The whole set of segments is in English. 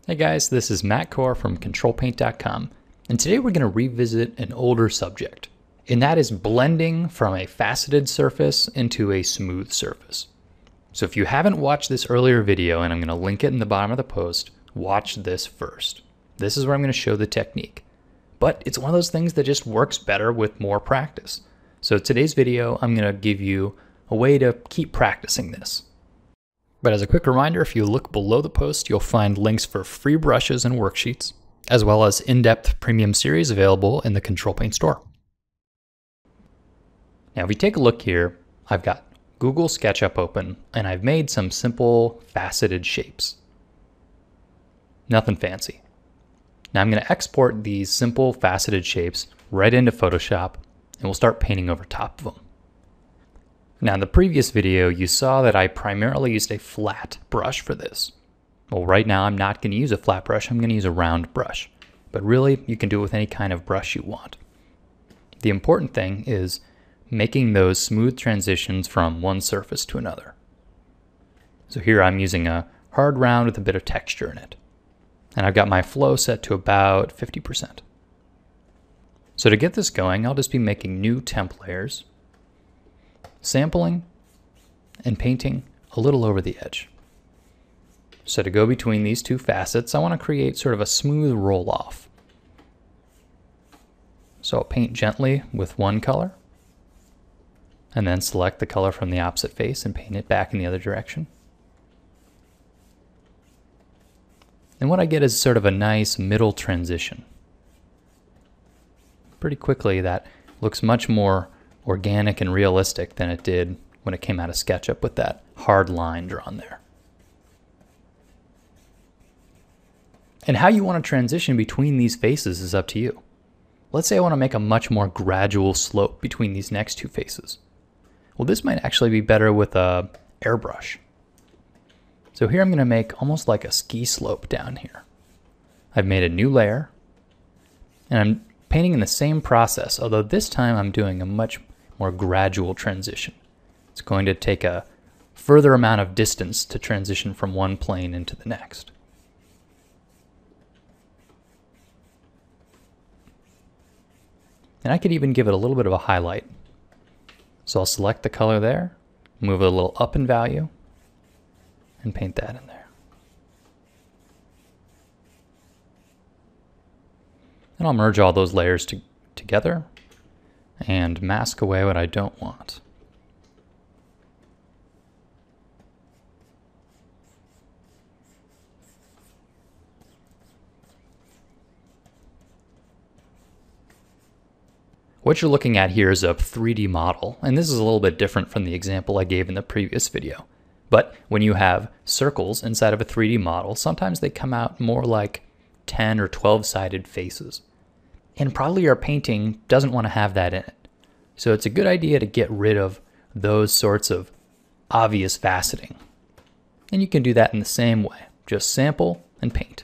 Hey guys, this is Matt Core from ControlPaint.com, and today we're going to revisit an older subject, and that is blending from a faceted surface into a smooth surface. So if you haven't watched this earlier video, and I'm going to link it in the bottom of the post, watch this first. This is where I'm going to show the technique. But it's one of those things that just works better with more practice. So today's video, I'm going to give you a way to keep practicing this. But as a quick reminder, if you look below the post, you'll find links for free brushes and worksheets, as well as in-depth premium series available in the Control Paint store. Now, if you take a look here, I've got Google SketchUp open, and I've made some simple faceted shapes. Nothing fancy. Now I'm going to export these simple faceted shapes right into Photoshop, and we'll start painting over top of them. Now in the previous video, you saw that I primarily used a flat brush for this. Well, right now I'm not going to use a flat brush, I'm going to use a round brush. But really, you can do it with any kind of brush you want. The important thing is making those smooth transitions from one surface to another. So here I'm using a hard round with a bit of texture in it. And I've got my flow set to about 50%. So to get this going, I'll just be making new temp layers, sampling and painting a little over the edge. So to go between these two facets, I want to create sort of a smooth roll off. So I'll paint gently with one color, and then select the color from the opposite face and paint it back in the other direction. And what I get is sort of a nice middle transition. Pretty quickly that looks much more organic and realistic than it did when it came out of SketchUp with that hard line drawn there. And how you want to transition between these faces is up to you. Let's say I want to make a much more gradual slope between these next two faces. Well, this might actually be better with a airbrush. So here I'm going to make almost like a ski slope down here. I've made a new layer, and I'm painting in the same process, although this time I'm doing a much more gradual transition. It's going to take a further amount of distance to transition from one plane into the next. And I could even give it a little bit of a highlight. So I'll select the color there, move it a little up in value, and paint that in there. And I'll merge all those layers together and mask away what I don't want. What you're looking at here is a 3D model, and this is a little bit different from the example I gave in the previous video. But when you have circles inside of a 3D model, sometimes they come out more like 10 or 12-sided faces. And probably your painting doesn't want to have that in it. So it's a good idea to get rid of those sorts of obvious faceting. And you can do that in the same way. Just sample and paint.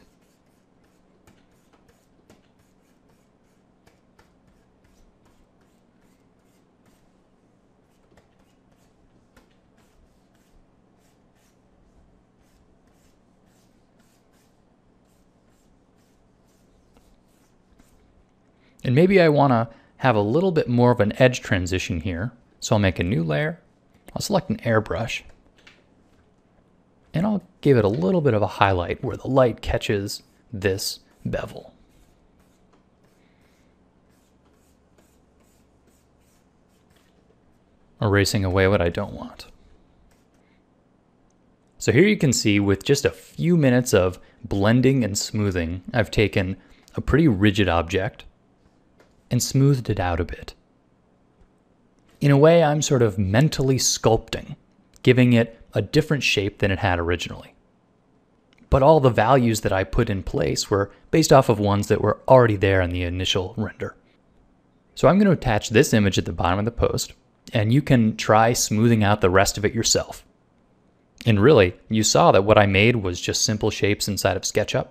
And maybe I want to have a little bit more of an edge transition here. So I'll make a new layer. I'll select an airbrush. And I'll give it a little bit of a highlight where the light catches this bevel. Erasing away what I don't want. So here you can see with just a few minutes of blending and smoothing, I've taken a pretty rigid object and smoothed it out a bit. In a way, I'm sort of mentally sculpting, giving it a different shape than it had originally. But all the values that I put in place were based off of ones that were already there in the initial render. So I'm going to attach this image at the bottom of the post, and you can try smoothing out the rest of it yourself. And really, you saw that what I made was just simple shapes inside of SketchUp.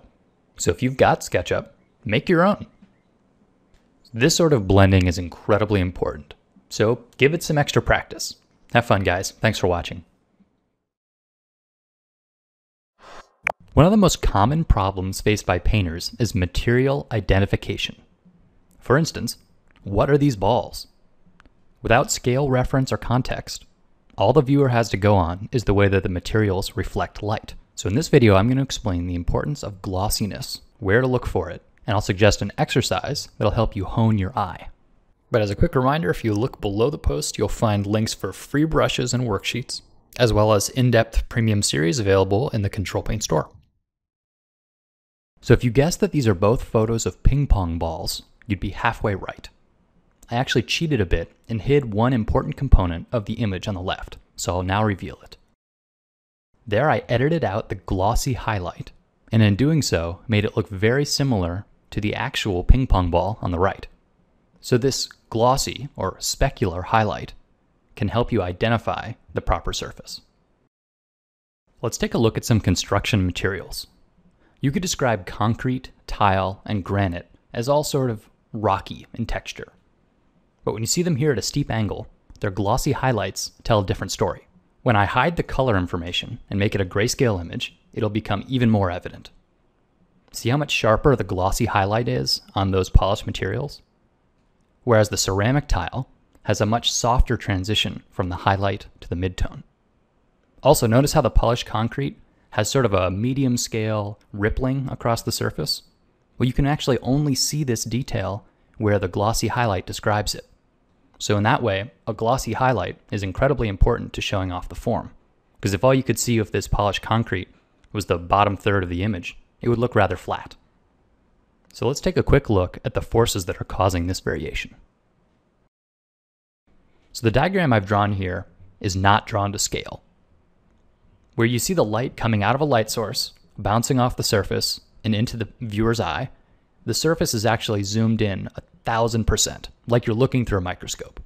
So if you've got SketchUp, make your own. This sort of blending is incredibly important, so give it some extra practice. Have fun, guys. Thanks for watching. One of the most common problems faced by painters is material identification. For instance, what are these balls? Without scale reference or context, all the viewer has to go on is the way that the materials reflect light. So in this video, I'm going to explain the importance of glossiness, where to look for it, and I'll suggest an exercise that'll help you hone your eye. But as a quick reminder, if you look below the post, you'll find links for free brushes and worksheets, as well as in-depth premium series available in the Control Paint store. So if you guessed that these are both photos of ping pong balls, you'd be halfway right. I actually cheated a bit and hid one important component of the image on the left, so I'll now reveal it. There I edited out the glossy highlight, and in doing so, made it look very similar to the actual ping pong ball on the right. So this glossy or specular highlight can help you identify the proper surface. Let's take a look at some construction materials. You could describe concrete, tile, and granite as all sort of rocky in texture. But when you see them here at a steep angle, their glossy highlights tell a different story. When I hide the color information and make it a grayscale image, it'll become even more evident. See how much sharper the glossy highlight is on those polished materials? Whereas the ceramic tile has a much softer transition from the highlight to the midtone. Also, notice how the polished concrete has sort of a medium scale rippling across the surface? Well, you can actually only see this detail where the glossy highlight describes it. So in that way, a glossy highlight is incredibly important to showing off the form. Because if all you could see of this polished concrete was the bottom third of the image, it would look rather flat. So let's take a quick look at the forces that are causing this variation. So the diagram I've drawn here is not drawn to scale. Where you see the light coming out of a light source, bouncing off the surface and into the viewer's eye, the surface is actually zoomed in 1,000%, like you're looking through a microscope.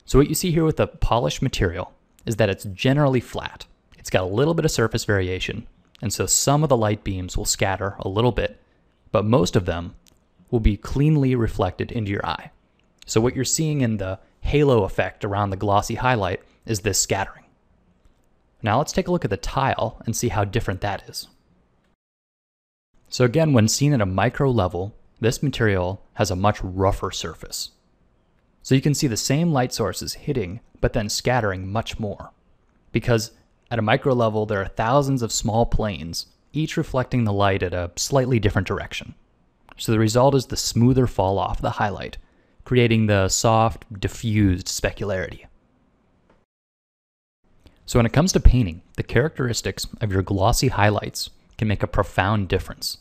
So what you see here with the polished material is that it's generally flat. It's got a little bit of surface variation, and so some of the light beams will scatter a little bit, but most of them will be cleanly reflected into your eye. So what you're seeing in the halo effect around the glossy highlight is this scattering. Now let's take a look at the tile and see how different that is. So again, when seen at a micro level, this material has a much rougher surface. So you can see the same light sources hitting, but then scattering much more. Because at a micro level, there are thousands of small planes, each reflecting the light at a slightly different direction. So the result is the smoother fall off the highlight, creating the soft, diffused specularity. So when it comes to painting, the characteristics of your glossy highlights can make a profound difference.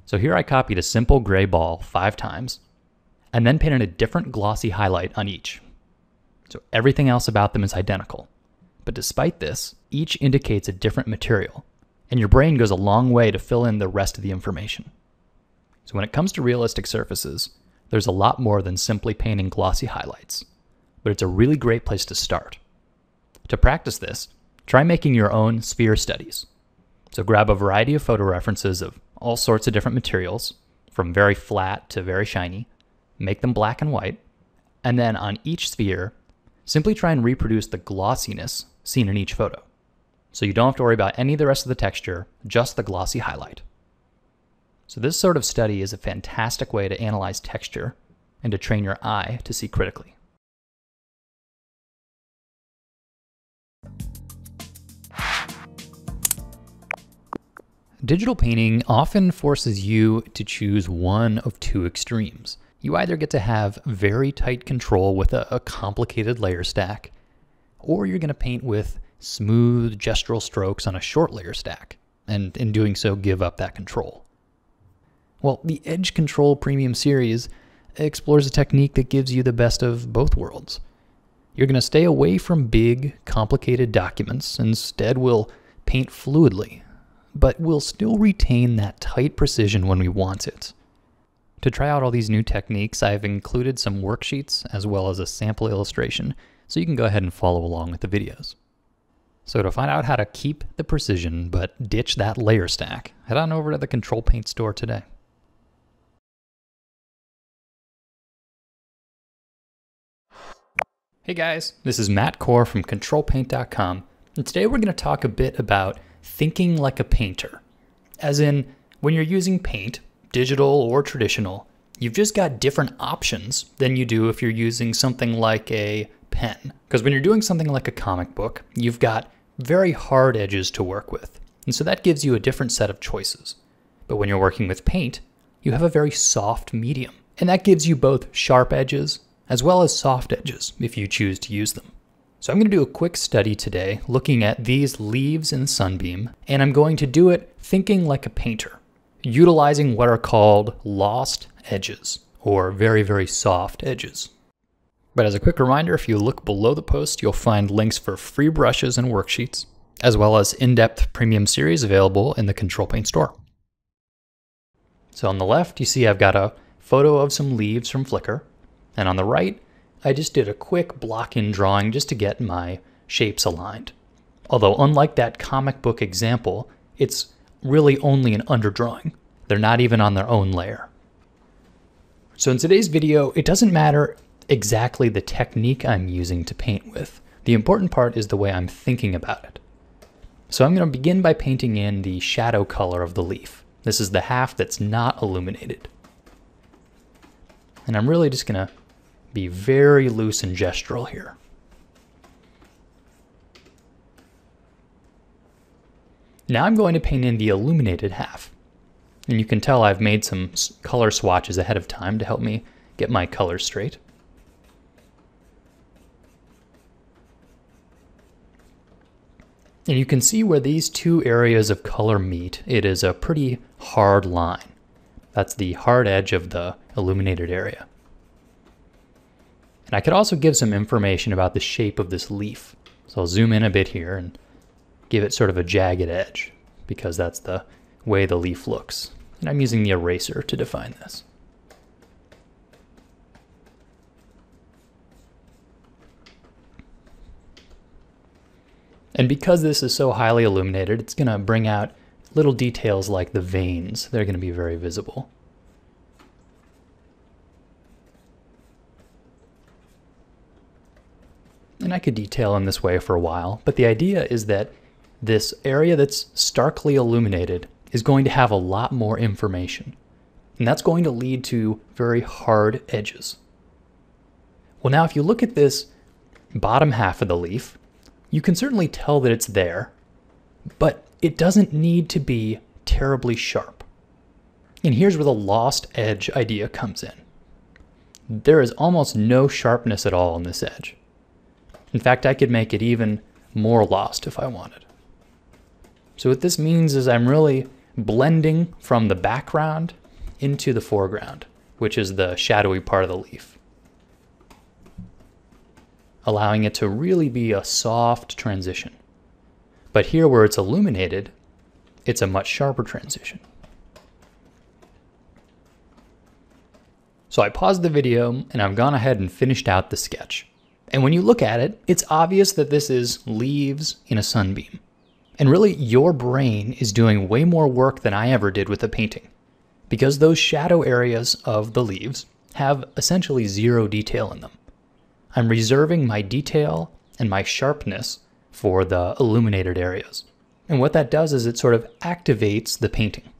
So here I copied a simple gray ball 5 times, and then painted a different glossy highlight on each. So everything else about them is identical. But despite this, each indicates a different material, and your brain goes a long way to fill in the rest of the information. So when it comes to realistic surfaces, there's a lot more than simply painting glossy highlights, but it's a really great place to start. To practice this, try making your own sphere studies. So grab a variety of photo references of all sorts of different materials, from very flat to very shiny, make them black and white, and then on each sphere, simply try and reproduce the glossiness seen in each photo. So you don't have to worry about any of the rest of the texture, just the glossy highlight. So this sort of study is a fantastic way to analyze texture and to train your eye to see critically. Digital painting often forces you to choose one of two extremes. You either get to have very tight control with a complicated layer stack, or you're going to paint with smooth gestural strokes on a short layer stack, and in doing so give up that control. Well, the Edge Control Premium Series explores a technique that gives you the best of both worlds. You're going to stay away from big, complicated documents. Instead, we'll paint fluidly, but we'll still retain that tight precision when we want it. To try out all these new techniques, I've included some worksheets as well as a sample illustration, so you can go ahead and follow along with the videos. So to find out how to keep the precision but ditch that layer stack, head on over to the Control Paint store today. Hey guys, this is Matt Core from ControlPaint.com, and today we're going to talk a bit about thinking like a painter As in, when you're using paint, digital or traditional, you've just got different options than you do if you're using something like a pen. Because when you're doing something like a comic book, you've got very hard edges to work with. And so that gives you a different set of choices. But when you're working with paint, you have a very soft medium. And that gives you both sharp edges as well as soft edges if you choose to use them. So I'm going to do a quick study today looking at these leaves in Sunbeam, and I'm going to do it thinking like a painter, utilizing what are called lost edges, or very, very soft edges. But as a quick reminder, if you look below the post, you'll find links for free brushes and worksheets, as well as in-depth premium series available in the Control Paint store. So on the left, you see I've got a photo of some leaves from Flickr, and on the right, I just did a quick block-in drawing just to get my shapes aligned. Although unlike that comic book example, it's really only an underdrawing. They're not even on their own layer. So in today's video, it doesn't matter exactly the technique I'm using to paint with. The important part is the way I'm thinking about it. So I'm going to begin by painting in the shadow color of the leaf. This is the half that's not illuminated. And I'm really just going to be very loose and gestural here. Now I'm going to paint in the illuminated half. And you can tell I've made some color swatches ahead of time to help me get my colors straight. And you can see where these two areas of color meet, it is a pretty hard line. That's the hard edge of the illuminated area. And I could also give some information about the shape of this leaf. So I'll zoom in a bit here and give it sort of a jagged edge, because that's the way the leaf looks. And I'm using the eraser to define this. And because this is so highly illuminated, it's going to bring out little details like the veins. They're going to be very visible. And I could detail in this way for a while, but the idea is that this area that's starkly illuminated is going to have a lot more information. And that's going to lead to very hard edges. Well, now if you look at this bottom half of the leaf, you can certainly tell that it's there, but it doesn't need to be terribly sharp. And here's where the lost edge idea comes in. There is almost no sharpness at all on this edge. In fact, I could make it even more lost if I wanted. So what this means is I'm really blending from the background into the foreground, which is the shadowy part of the leaf, allowing it to really be a soft transition. But here where it's illuminated, it's a much sharper transition. So I paused the video and I've gone ahead and finished out the sketch. And when you look at it, it's obvious that this is leaves in a sunbeam. And really, your brain is doing way more work than I ever did with the painting, because those shadow areas of the leaves have essentially zero detail in them. I'm reserving my detail and my sharpness for the illuminated areas. And what that does is it sort of activates the painting.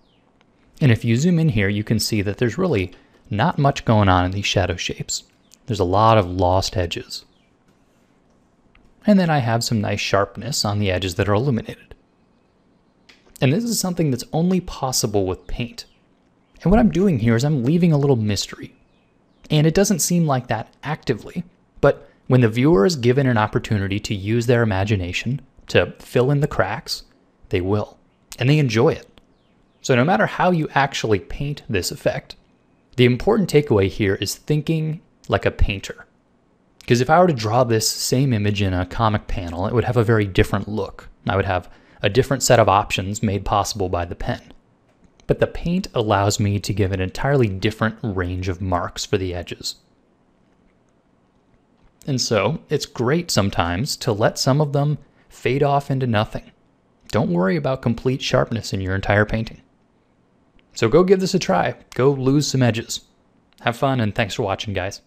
And if you zoom in here, you can see that there's really not much going on in these shadow shapes. There's a lot of lost edges. And then I have some nice sharpness on the edges that are illuminated. And this is something that's only possible with paint. And what I'm doing here is I'm leaving a little mystery. And it doesn't seem like that actively, but when the viewer is given an opportunity to use their imagination to fill in the cracks, they will, and they enjoy it. So no matter how you actually paint this effect, the important takeaway here is thinking like a painter. Because if I were to draw this same image in a comic panel, it would have a very different look. I would have a different set of options made possible by the pen. But the paint allows me to give an entirely different range of marks for the edges. And so it's great sometimes to let some of them fade off into nothing. Don't worry about complete sharpness in your entire painting. So go give this a try. Go lose some edges. Have fun, and thanks for watching, guys.